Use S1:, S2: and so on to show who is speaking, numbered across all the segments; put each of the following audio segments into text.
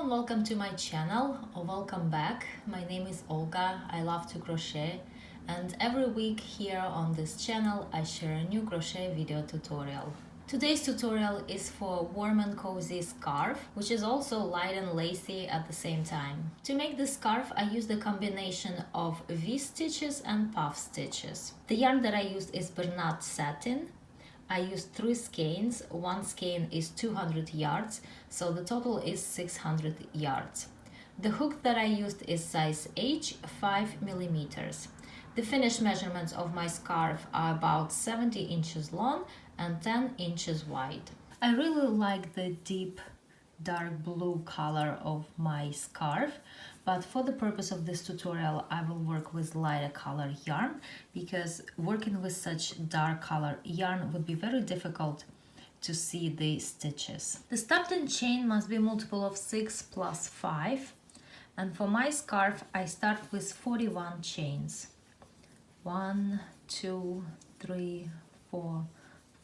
S1: and welcome to my channel, or welcome back. My name is Olga. I love to crochet, and every week here on this channel I share a new crochet video tutorial. Today's tutorial is for a warm and cozy scarf, which is also light and lacy at the same time. To make this scarf I used a combination of V-stitches and puff stitches. The yarn that I used is Bernat Satin. I used 3 skeins. One skein is 200 yards, so the total is 600 yards. The hook that I used is size H, 5 millimeters. The finished measurements of my scarf are about 70 inches long and 10 inches wide. I really like the deep dark blue color of my scarf, but for the purpose of this tutorial I will work with lighter color yarn, because working with such dark color yarn would be very difficult to see the stitches. The starting chain must be multiple of 6 plus 5, and for my scarf I start with 41 chains. 1, 2, 3, 4,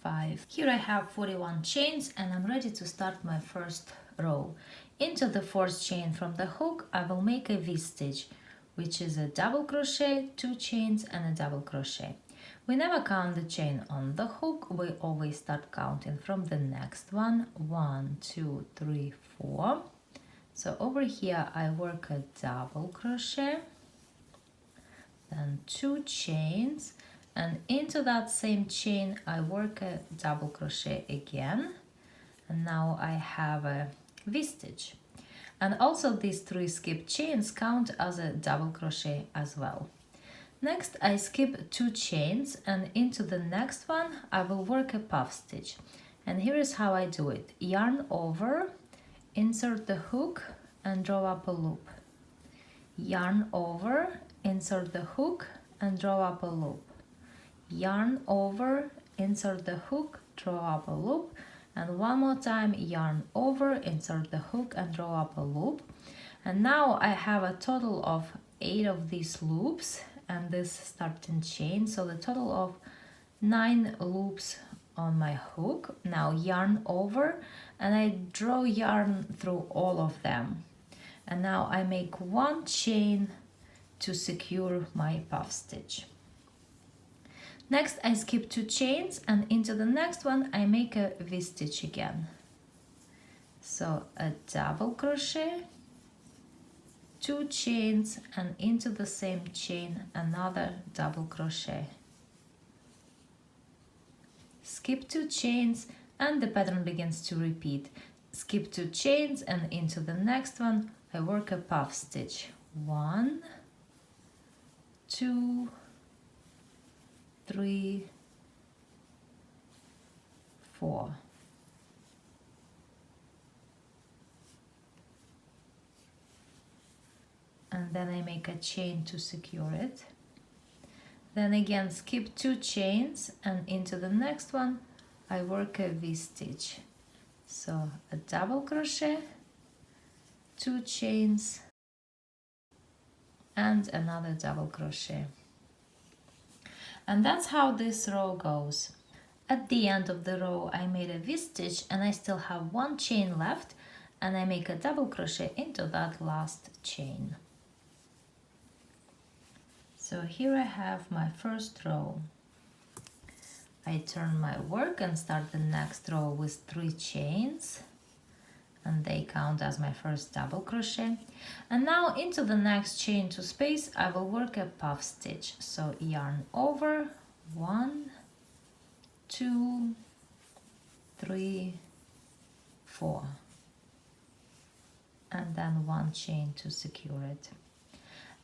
S1: 5. Here I have 41 chains and I'm ready to start my first row. Into the fourth chain from the hook I will make a V-stitch, which is a double crochet, 2 chains and a double crochet. We never count the chain on the hook, we always start counting from the next one. 1, 2, 3, 4. So over here I work a double crochet, then 2 chains, and into that same chain I work a double crochet again, and now I have a V-stitch. And also these 3 skipped chains count as a double crochet as well. Next I skip 2 chains, and into the next one I will work a puff stitch. And here is how I do it. Yarn over, insert the hook and draw up a loop. Yarn over, insert the hook and draw up a loop. Yarn over, insert the hook, draw up a loop, and one more time yarn over, insert the hook and draw up a loop. And now I have a total of 8 of these loops and this starting chain, so the total of 9 loops on my hook. Now yarn over and I draw yarn through all of them, and now I make 1 chain to secure my puff stitch. Next I skip 2 chains, and into the next one I make a V-stitch again. So a double crochet, 2 chains, and into the same chain another double crochet. Skip 2 chains and the pattern begins to repeat. Skip 2 chains and into the next one I work a puff stitch. 1, 2, 3, 4. And then I make a chain to secure it. Then again skip 2 chains, and into the next one I work a V-stitch. So a double crochet, 2 chains and another double crochet. And that's how this row goes. At the end of the row I made a V-stitch and I still have 1 chain left, and I make a double crochet into that last chain. So here I have my first row. I turn my work and start the next row with 3 chains, and they count as my first double crochet. And now into the next chain to space I will work a puff stitch. So yarn over, 1, 2, 3, 4, and then 1 chain to secure it.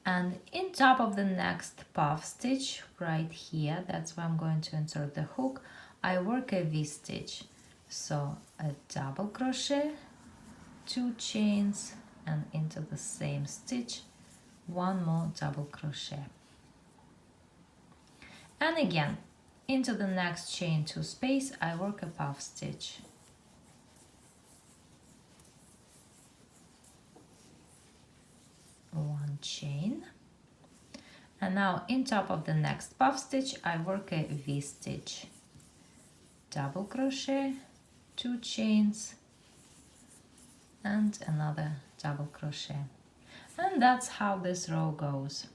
S1: And in top of the next puff stitch right here, that's where I'm going to insert the hook, I work a V-stitch. So a double crochet, 2 chains, and into the same stitch 1 more double crochet. And again into the next chain to space I work a puff stitch. One chain, and now in top of the next puff stitch I work a V-stitch, double crochet, 2 chains, and another double crochet. And that's how this row goes.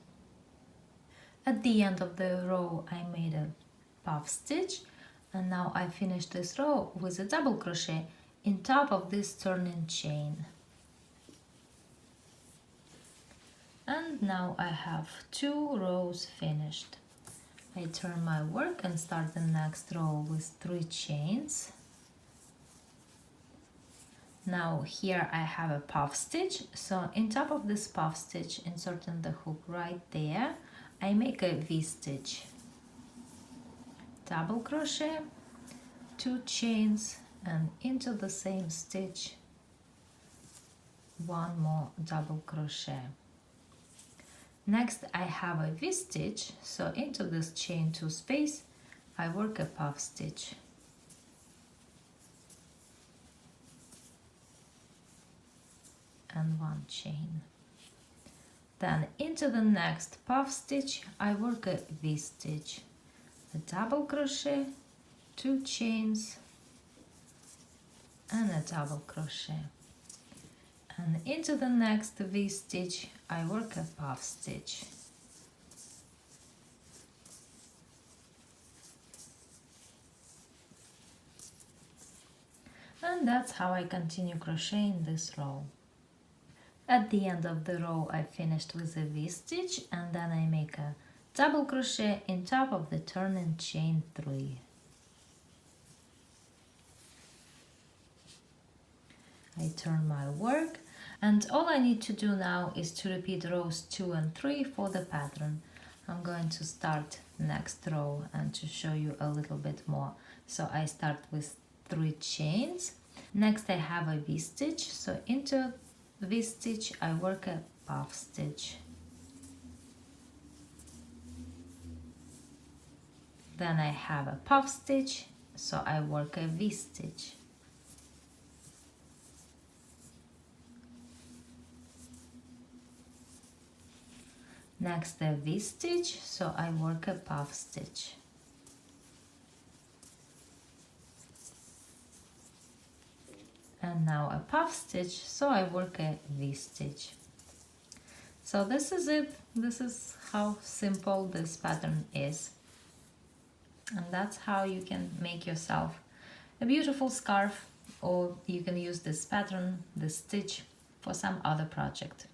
S1: At the end of the row I made a puff stitch, and now I finished this row with a double crochet in top of this turning chain. And now I have 2 rows finished. I turn my work and start the next row with 3 chains. Now here I have a puff stitch, so in top of this puff stitch, inserting the hook right there, I make a V-stitch, double crochet, 2 chains, and into the same stitch 1 more double crochet. Next I have a V-stitch, so into this chain 2 space I work a puff stitch. And 1 chain. Then into the next puff stitch I work a V-stitch, a double crochet, 2 chains, and a double crochet. And into the next V-stitch I work a puff stitch. And that's how I continue crocheting this row. At the end of the row I finished with a V-stitch, and then I make a double crochet in top of the turning chain 3. I turn my work, and all I need to do now is to repeat rows 2 and 3 for the pattern. I'm going to start next row and to show you a little bit more. So I start with 3 chains. Next I have a V-stitch, so into V-stitch I work a puff stitch. Then I have a puff stitch, so I work a V-stitch. Next a V-stitch, so I work a puff stitch. And now a puff stitch, so I work a V-stitch. So this is it. This is how simple this pattern is. And that's how you can make yourself a beautiful scarf, or you can use this pattern, this stitch, for some other project.